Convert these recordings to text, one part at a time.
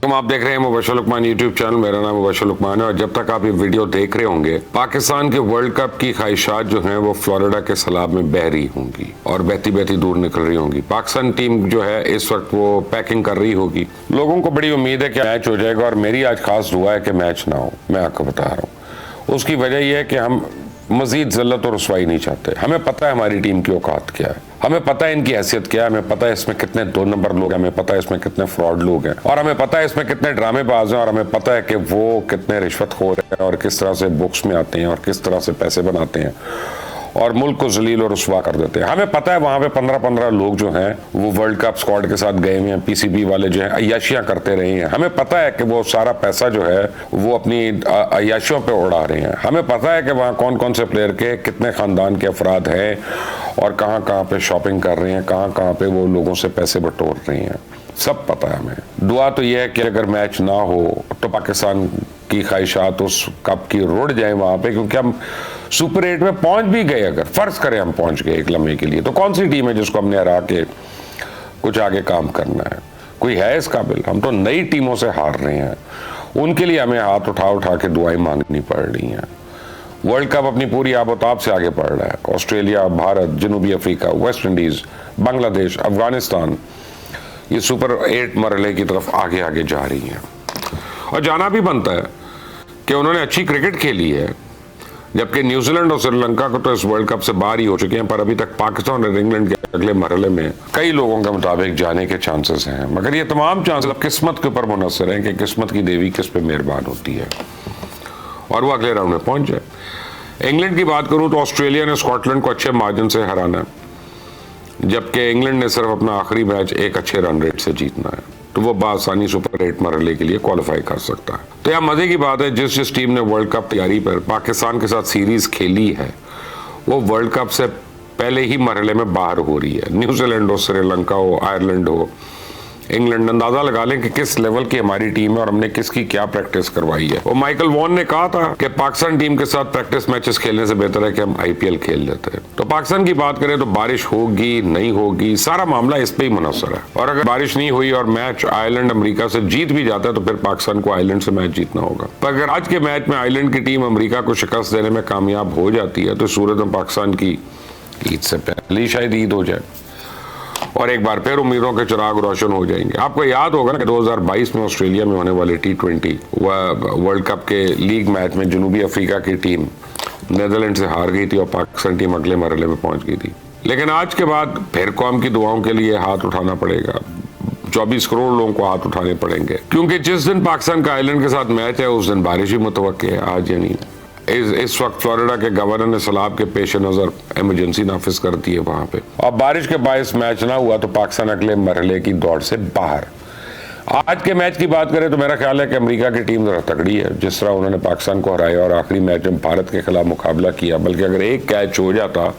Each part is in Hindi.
तुम आप देख रहे हैं मुबशर लुकमान यूट्यूब चैनल। मेरा नाम मुबशर लुकमान है और जब तक आप ये वीडियो देख रहे होंगे पाकिस्तान के वर्ल्ड कप की ख्वाहिशात जो हैं वो फ्लोरिडा के सैलाब में बह रही होंगी और बहती बहती दूर निकल रही होंगी। पाकिस्तान टीम जो है इस वक्त वो पैकिंग कर रही होगी। लोगों को बड़ी उम्मीद है कि मैच हो जाएगा और मेरी आज खास दुआ है कि मैच ना हो। मैं आपको बता रहा हूँ उसकी वजह यह है कि हम मजीद ज़िल्लत और रुसवाई नहीं चाहते। हमें पता है हमारी टीम की औकात क्या है, हमें पता है इनकी हैसियत क्या है, हमें पता है इसमें कितने 2 नंबर लोग हैं, हमें पता है इसमें कितने फ्रॉड लोग हैं और हमें पता है इसमें कितने ड्रामेबाज हैं और हमें पता है कि वो कितने रिश्वतखोर हैं और किस तरह से बुक्स में आते हैं और किस तरह से पैसे बनाते हैं और मुल्क को जलील और रुसवा कर देते हैं। हमें पता है वहाँ पे 15-15 लोग जो हैं वो वर्ल्ड कप स्क्वाड के साथ गए हुए हैं, पीसीबी वाले जो हैं अय्याशियाँ करते रहे हैं। हमें पता है कि वो सारा पैसा जो है वो अपनी अय्याशियों पे उड़ा रहे हैं। हमें पता है कि वहाँ कौन कौन से प्लेयर के कितने ख़ानदान के अफराद हैं और कहाँ कहाँ पे शॉपिंग कर रहे हैं, कहाँ कहाँ पे वो लोगों से पैसे बटोर रहे हैं। सब पता है हमें। दुआ तो यह है कि अगर मैच ना हो तो पाकिस्तान की ख्वाहिशात उस कप की रुड़ जाए वहाँ पे, क्योंकि हम सुपर 8 में पहुंच भी गए, अगर फर्ज करें हम पहुंच गए एक लम्हे के लिए, तो कौन सी टीम है जिसको हमने हरा के कुछ आगे काम करना है? कोई है इस काबिल? हम तो नई टीमों से हार रहे हैं, उनके लिए हमें हाथ उठा उठा के दुआएं मांगनी पड़ रही हैं। वर्ल्ड कप अपनी पूरी आबोताब से आगे बढ़ रहा है। ऑस्ट्रेलिया, भारत, जनूबी Africa, West Indies, Bangladesh, Afghanistan ये सुपर 8 मरहले की तरफ आगे आगे जा रही हैं और जाना भी बनता है कि उन्होंने अच्छी क्रिकेट खेली है, जबकि न्यूजीलैंड और श्रीलंका को तो इस वर्ल्ड कप से बाहर ही हो चुके हैं। पर अभी तक पाकिस्तान और इंग्लैंड के अगले मरहले में कई लोगों के मुताबिक जाने के चांसेस हैं, मगर ये तमाम चांसेस अब किस्मत के ऊपर मुनसर हैं कि किस्मत की देवी किस पे मेहरबान होती है और वो अगले राउंड में पहुंच जाए। इंग्लैंड की बात करूं तो ऑस्ट्रेलिया ने स्कॉटलैंड को अच्छे मार्जिन से हराना, जबकि इंग्लैंड ने सिर्फ अपना आखिरी मैच एक अच्छे रन रेट से जीतना है, तो वो बासानी सुपर 8 मरहले के लिए क्वालिफाई कर सकता है। तो यह मजे की बात है, जिस टीम ने वर्ल्ड कप तैयारी पर पाकिस्तान के साथ सीरीज खेली है वो वर्ल्ड कप से पहले ही मरहले में बाहर हो रही है। न्यूजीलैंड हो, श्रीलंका हो, आयरलैंड हो, इंग्लैंड, अंदाजा लगा लें कि किस लेवल की हमारी टीम है और हमने किसकी क्या प्रैक्टिस करवाई है। वो माइकल वॉन ने कहा था कि पाकिस्तान टीम के साथ प्रैक्टिस मैचेस खेलने से बेहतर है कि हम आईपीएल खेल लेते हैं। तो पाकिस्तान की बात करें तो बारिश होगी नहीं होगी, सारा मामला इस पे ही मुनसर है। और अगर बारिश नहीं हुई और मैच आयरलैंड अमेरिका से जीत भी जाता है तो फिर पाकिस्तान को आयरलैंड से मैच जीतना होगा। पर अगर आज के मैच में आयरलैंड की टीम अमेरिका को शिकस्त देने में कामयाब हो जाती है तो सूरत में पाकिस्तान की ईद से पहले शायद ईद हो जाए और एक बार फिर उम्मीदों के चिराग रोशन हो जाएंगे। आपको याद होगा ना कि 2022 में ऑस्ट्रेलिया में होने वाले T20 वर्ल्ड कप के लीग मैच में जनूबी अफ्रीका की टीम नीदरलैंड से हार गई थी और पाकिस्तान टीम अगले मरहले में पहुंच गई थी। लेकिन आज के बाद फिर कौम की दुआओं के लिए हाथ उठाना पड़ेगा। 24 करोड़ लोगों को हाथ उठाने पड़ेंगे, क्योंकि जिस दिन पाकिस्तान का आयरलैंड के साथ मैच है उस दिन बारिश भी मुतवक्के है। आज यानी इस वक्त फ्लोरिडा के गवर्नर ने सैलाब के पेश नजर इमरजेंसी नाफिज कर दी है वहां पे, और बारिश के बायस मैच ना हुआ तो पाकिस्तान अगले मरहले की दौड़ से बाहर। आज के मैच की बात करें तो मेरा ख्याल है कि अमेरिका की टीम जरा तगड़ी है, जिस तरह उन्होंने पाकिस्तान को हराया और आखिरी मैच में भारत के खिलाफ मुकाबला किया। बल्कि अगर एक कैच हो जाता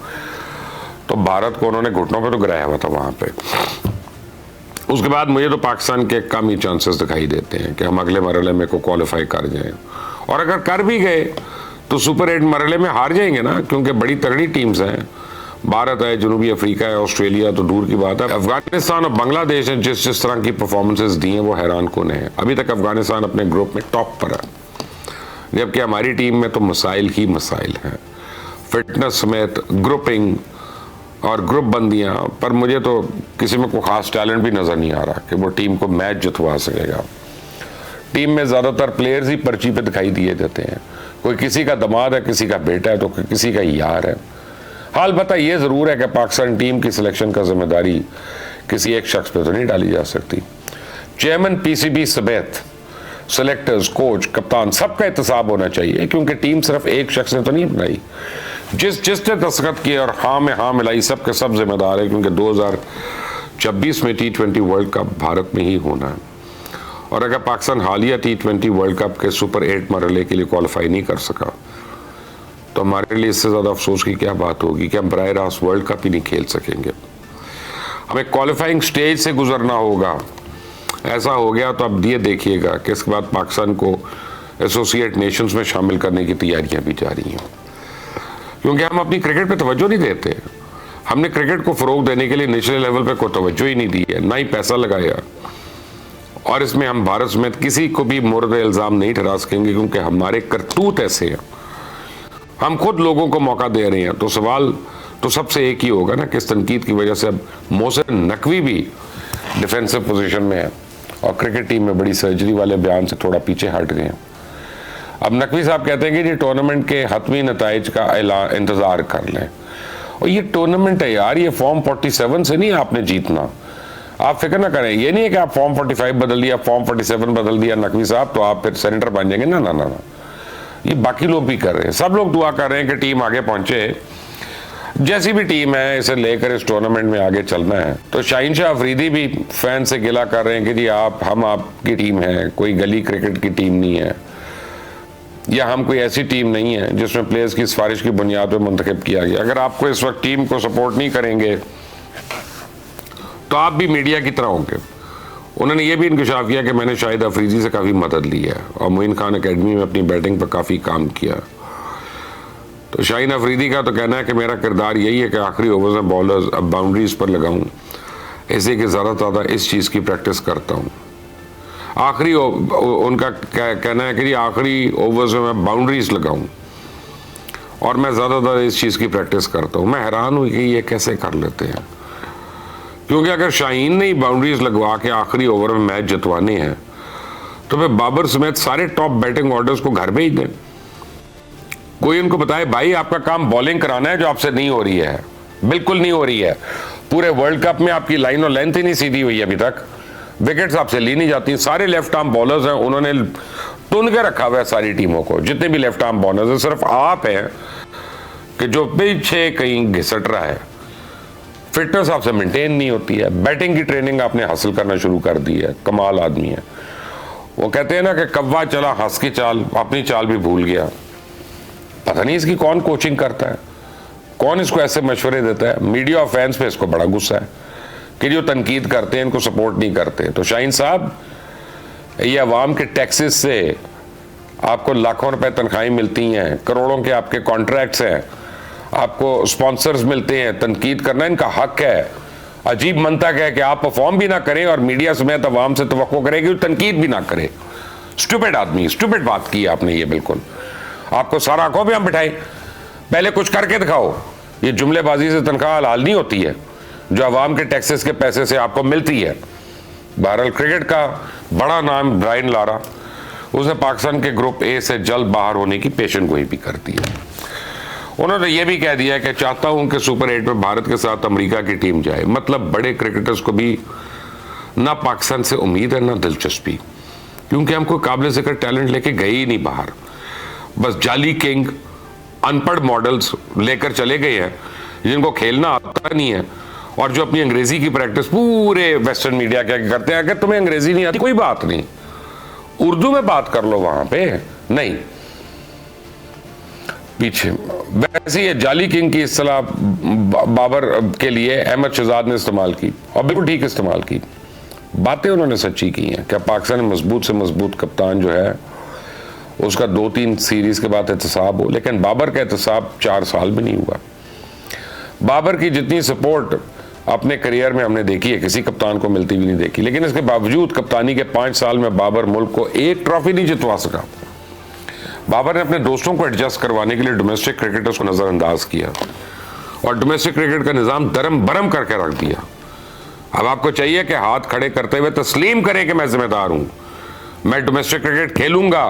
तो भारत को उन्होंने घुटनों पर तो गिराया हुआ था वहां पे। उसके बाद मुझे तो पाकिस्तान के कम ही चांसेस दिखाई देते हैं कि हम अगले मरहले में को क्वालिफाई कर जाएं, और अगर कर भी गए तो सुपर 8 मरहले में हार जाएंगे ना, क्योंकि बड़ी तगड़ी टीम्स हैं। भारत है, जनूबी अफ्रीका है, ऑस्ट्रेलिया तो दूर की बात है, अफगानिस्तान और बांग्लादेश ने जिस तरह की परफॉर्मेंसेस दी हैं वो हैरान कुन है। अभी तक अफगानिस्तान अपने ग्रुप में टॉप पर है, जबकि हमारी टीम में तो मसाइल ही मसाइल हैं, फिटनेस समेत ग्रुपिंग और ग्रुप बंदियां। पर मुझे तो किसी में कोई खास टैलेंट भी नजर नहीं आ रहा कि वो टीम को मैच जितवा सकेगा। टीम में ज्यादातर प्लेयर्स ही पर्ची पे दिखाई दिए देते हैं, कोई किसी का दामाद है, किसी का बेटा है, तो किसी का यार है। हाल बता ये जरूर है कि पाकिस्तान टीम की सिलेक्शन का जिम्मेदारी किसी एक शख्स पे तो नहीं डाली जा सकती। चेयरमैन पीसीबी समेत सिलेक्टर्स, कोच, कप्तान सबका एहतसाब होना चाहिए, क्योंकि टीम सिर्फ एक शख्स ने तो नहीं बनाई। जिसने दस्तखत किए और हाँ में हाँ मिलाई सब के सब जिम्मेदार है, क्योंकि 2026 में T20 वर्ल्ड कप भारत में ही होना है। और अगर पाकिस्तान हालिया T20 वर्ल्ड कप के सुपर 8 मरहले के लिए क्वालिफाई नहीं कर सका तो हमारे लिए इससे ज़्यादा अफसोस की क्या बात होगी कि हम बराह रास्त वर्ल्ड कप ही नहीं खेल सकेंगे। हमें क्वालिफाइंग स्टेज से गुजरना होगा। ऐसा हो गया तो अब ये देखिएगा कि इसके बाद पाकिस्तान को एसोसिएट नेशंस में शामिल करने की तैयारियां भी जारी हैं, क्योंकि हम अपनी क्रिकेट पे तवज्जो नहीं देते। हमने क्रिकेट को फ़रोग देने के लिए नेशनल लेवल पे कोई तवज्जो ही नहीं दी है, ना ही पैसा लगाया। और इसमें हम भारत समेत किसी को भी मुर्द इल्ज़ाम नहीं ठहरा सकेंगे, क्योंकि हमारे करतूत ऐसे हैं, हम खुद लोगों को मौका दे रहे हैं। तो सवाल तो सबसे एक ही होगा ना कि इस तनकीद की वजह से अब मोहसिन नकवी भी डिफेंसिव पोजीशन में है और क्रिकेट टीम में बड़ी सर्जरी वाले बयान से थोड़ा पीछे हट गए हैं। अब नकवी साहब कहते हैं कि ये टूर्नामेंट के हतमी नताइज का इंतज़ार कर लें, और ये टूर्नामेंट है यार, ये फॉर्म 47 से नहीं आपने जीतना, आप फिक्र ना करें। ये नहीं है कि आप फॉर्म 45 बदल दिया, फॉर्म 47 बदल दिया नकवी साहब तो आप फिर सेनेटर बन जाएंगे, ना ना ना ना। ये बाकी लोग भी कर रहे हैं, सब लोग दुआ कर रहे हैं कि टीम आगे पहुंचे। जैसी भी टीम है इसे लेकर इस टूर्नामेंट में आगे चलना है। तो शाहीन शाह अफरीदी भी फैन से गिला कर रहे हैं कि जी हम आपकी टीम है, कोई गली क्रिकेट की टीम नहीं है, या हम कोई ऐसी टीम नहीं है जिसमें प्लेयर्स की सिफारिश की बुनियाद पर मुंतखब किया गया। अगर आपको इस वक्त टीम को सपोर्ट नहीं करेंगे तो आप भी मीडिया की तरह होंगे। उन्होंने ये भी इंकशाफ किया कि मैंने शाहिद अफरीदी से काफ़ी मदद ली है और मोइन खान अकेडमी में अपनी बैटिंग पर काफ़ी काम किया। तो शाहीन अफरीदी का तो कहना है कि मेरा किरदार यही है कि आखिरी ओवर्स में बॉलर्स अब बाउंड्रीज पर लगाऊं, ऐसे कि ज़्यादा इस चीज़ की प्रैक्टिस करता हूं। आखिरी उनका कहना है कि जी आखिरी ओवर्स में मैं बाउंड्रीज लगाऊं और मैं ज़्यादा इस चीज़ की प्रैक्टिस करता हूं। मैं हैरान हुई कि ये कैसे कर लेते हैं, क्योंकि अगर शाहीन ने ही बाउंड्रीज लगवा के आखिरी ओवर में मैच जितवाने हैं तो फिर बाबर समेत सारे टॉप बैटिंग ऑर्डर्स को घर भेज दें। कोई उनको बताए भाई आपका काम बॉलिंग कराना है जो आपसे नहीं हो रही है, बिल्कुल नहीं हो रही है। पूरे वर्ल्ड कप में आपकी लाइन और लेंथ ही नहीं सीधी हुई है अभी तक, विकेट्स आपसे ली नहीं जाती। सारे लेफ्ट आर्म बॉलर्स हैं, उन्होंने तुन के रखा हुआ है सारी टीमों को, जितने भी लेफ्ट आर्म बॉलर्स हैं। सिर्फ आप हैं कि जो पीछे कहीं घिसट रहा है, फिटनेस आपसे मेंटेन नहीं होती है। बैटिंग की ट्रेनिंग आपने हासिल करना शुरू कर दी है, कमाल आदमी है। वो कहते हैं ना कि कौवा चला हंस की चाल, अपनी चाल भी भूल गया। पता नहीं इसकी कौन कोचिंग करता है, कौन इसको ऐसे मशवरे देता है। मीडिया और फैंस पे इसको बड़ा गुस्सा है कि जो तनकीद करते हैं इनको सपोर्ट नहीं करते। तो शाहीन साहब, ये अवाम के टैक्सेस से आपको लाखों रुपए तनख्वाहें मिलती हैं, करोड़ों के आपके कॉन्ट्रैक्ट्स हैं, आपको स्पॉन्सर्स मिलते हैं, तनकीद करना इनका हक है। अजीब मंतक है कि आप परफॉर्म भी ना करें और मीडिया समेत अवाम से तवक्को करें कि तनकीद भी ना करे। स्टूपिड आदमी, स्टूपिड बात की आपने ये। बिल्कुल आपको सारा आंखों पे हम बिठाए, पहले कुछ करके दिखाओ। ये जुमलेबाजी से तनख्वाह हलाल नहीं होती है जो अवाम के टैक्सेस के पैसे से आपको मिलती है। बहरहाल क्रिकेट का बड़ा नाम ब्रायन लारा, उसने पाकिस्तान के ग्रुप ए से जल्द बाहर होने की पेशन गोई भी कर दी है। उन्होंने ये भी कह दिया कि चाहता हूं कि सुपर 8 में भारत के साथ अमेरिका की टीम जाए। मतलब बड़े क्रिकेटर्स को भी ना पाकिस्तान से उम्मीद है ना दिलचस्पी, क्योंकि हम कोई काबिल जिक्र टैलेंट लेके गए ही नहीं बाहर। बस जाली किंग, अनपढ़ मॉडल्स लेकर चले गए हैं जिनको खेलना आता नहीं है और जो अपनी अंग्रेजी की प्रैक्टिस पूरे वेस्टर्न मीडिया क्या करते हैं। अगर तुम्हें अंग्रेजी नहीं आती कोई बात नहीं, उर्दू में बात कर लो वहां पे, नहीं पीछे। वैसे ये जाली किंग की इस्तेलाह बाबर के लिए अहमद शहजाद ने इस्तेमाल की और बिल्कुल ठीक इस्तेमाल की। बातें उन्होंने सच्ची की हैं। क्या पाकिस्तान में मजबूत से मजबूत कप्तान जो है उसका 2-3 सीरीज के बाद एहतसाब हो, लेकिन बाबर का एहतसाब 4 साल में नहीं हुआ। बाबर की जितनी सपोर्ट अपने करियर में हमने देखी है किसी कप्तान को मिलती भी नहीं देखी, लेकिन इसके बावजूद कप्तानी के 5 साल में बाबर मुल्क को एक ट्रॉफी नहीं जितवा सका। बाबर ने अपने दोस्तों को एडजस्ट करवाने के लिए डोमेस्टिक क्रिकेटर्स को नजरअंदाज किया और डोमेस्टिक क्रिकेट का निजाम दरम बरम करके रख दिया। अब आपको चाहिए कि हाथ खड़े करते हुए तस्लीम करें कि मैं जिम्मेदार हूं, मैं डोमेस्टिक क्रिकेट खेलूंगा।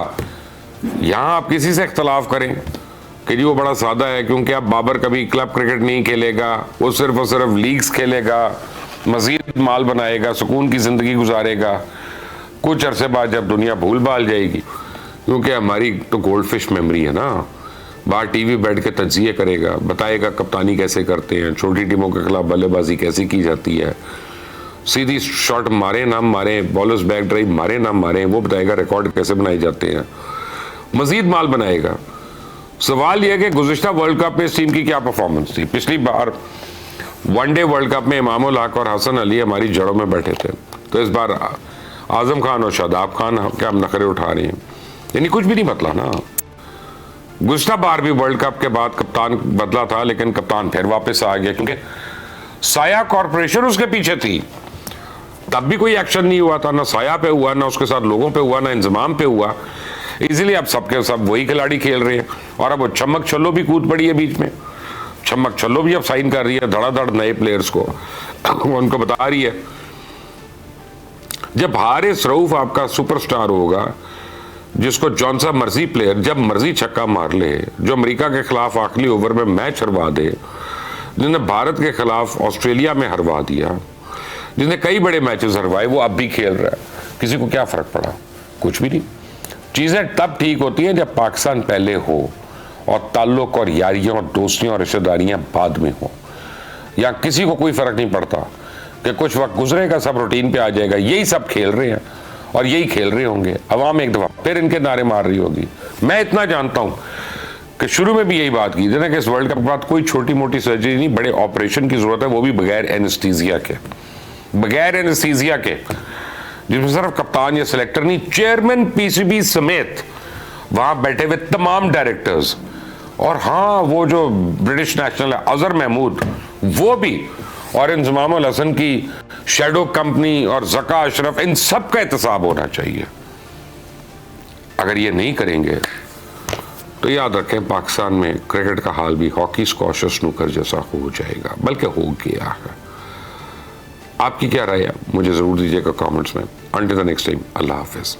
यहां आप किसी से इख्तलाफ करें कि जी वो बड़ा सादा है, क्योंकि अब बाबर कभी क्लब क्रिकेट नहीं खेलेगा, वो सिर्फ और सिर्फ लीग्स खेलेगा, मजीद माल बनाएगा, सुकून की जिंदगी गुजारेगा। कुछ अरसे बाद जब दुनिया भूल भाल जाएगी, क्योंकि हमारी तो गोल्ड फिश मेमोरी है ना, बाहर टीवी बैठ के तज्जिए करेगा, बताएगा कप्तानी कैसे करते हैं, छोटी टीमों के खिलाफ बल्लेबाजी कैसे की जाती है, सीधी शॉट मारे ना मारे, बॉलर्स बैक ड्राइव मारे ना मारे, वो बताएगा रिकॉर्ड कैसे बनाए जाते हैं, मजीद माल बनाएगा। सवाल यह कि गुज़िश्ता वर्ल्ड कप में इस टीम की क्या परफॉर्मेंस थी। पिछली बार वनडे वर्ल्ड कप में इमाम उल हक और हसन अली हमारी जड़ों में बैठे थे, तो इस बार आजम खान और शादाब खान क्या हम नखरे उठा रहे हैं, यानी कुछ भी नहीं बदला ना। गुज़िश्ता बार भी वर्ल्ड कप के बाद कप्तान बदला था, लेकिन कप्तान फिर वापस आ गया क्योंकि साया कॉरपोरेशन उसके पीछे थी। तब भी कोई एक्शन नहीं हुआ था, ना साया पे हुआ, ना उसके साथ लोगों पे हुआ, ना इंजमाम पे हुआ। इजीली अब सबके सब वही खिलाड़ी खेल रहे हैं। और अब वो चमक छल्लो भी कूद पड़ी है बीच में। चमक छल्लो भी अब साइन कर रही है धड़ाधड़ नए प्लेयर्स को, उनको बता रही है। जब हारिस रऊफ आपका सुपरस्टार होगा, जिसको जौन सा मर्जी प्लेयर जब मर्जी छक्का मार ले, जो अमेरिका के खिलाफ आखिरी ओवर में मैच हरवा दे, जिसने भारत के खिलाफ ऑस्ट्रेलिया में हरवा दिया, जिसने कई बड़े मैचेस हरवाए, वो अब भी खेल रहा है। किसी को क्या फर्क पड़ा? कुछ भी नहीं। चीजें तब ठीक होती हैं जब पाकिस्तान पहले हो और ताल्लुक और यारियां और दोस्तियां और रिश्तेदारियां बाद में हो। या किसी को कोई फर्क नहीं पड़ता कि कुछ वक्त गुजरेगा, सब रूटीन पे आ जाएगा। यही सब खेल रहे हैं और यही खेल रहे होंगे। अवाम एक दफा फिर इनके नारे मार रही होगी। मैं इतना जानता हूं कि शुरू में भी यही बात की थी ना कि इस वर्ल्ड कप के बाद कोई छोटी मोटी सर्जरी नहीं, बड़े ऑपरेशन की जरूरत है, वो भी बगैर एनेस्थीसिया के। बगैर एनेस्थीसिया के, जिसमें सिर्फ कप्तान या सिलेक्टर नहीं, चेयरमैन पीसीबी समेत वहां बैठे हुए तमाम डायरेक्टर्स, और हाँ वो जो ब्रिटिश नेशनल है अजहर महमूद, वो भी, और इंजमाम उल हसन की शैडो कंपनी और जका अशरफ, इन सब का एहतसाब होना चाहिए। अगर ये नहीं करेंगे तो याद रखें पाकिस्तान में क्रिकेट का हाल भी हॉकी, स्क्वॉश, स्नूकर जैसा हो जाएगा, बल्कि हो गया है। आपकी क्या राय है मुझे जरूर दीजिएगा कमेंट्स में। Until the next time, Allah Hafiz.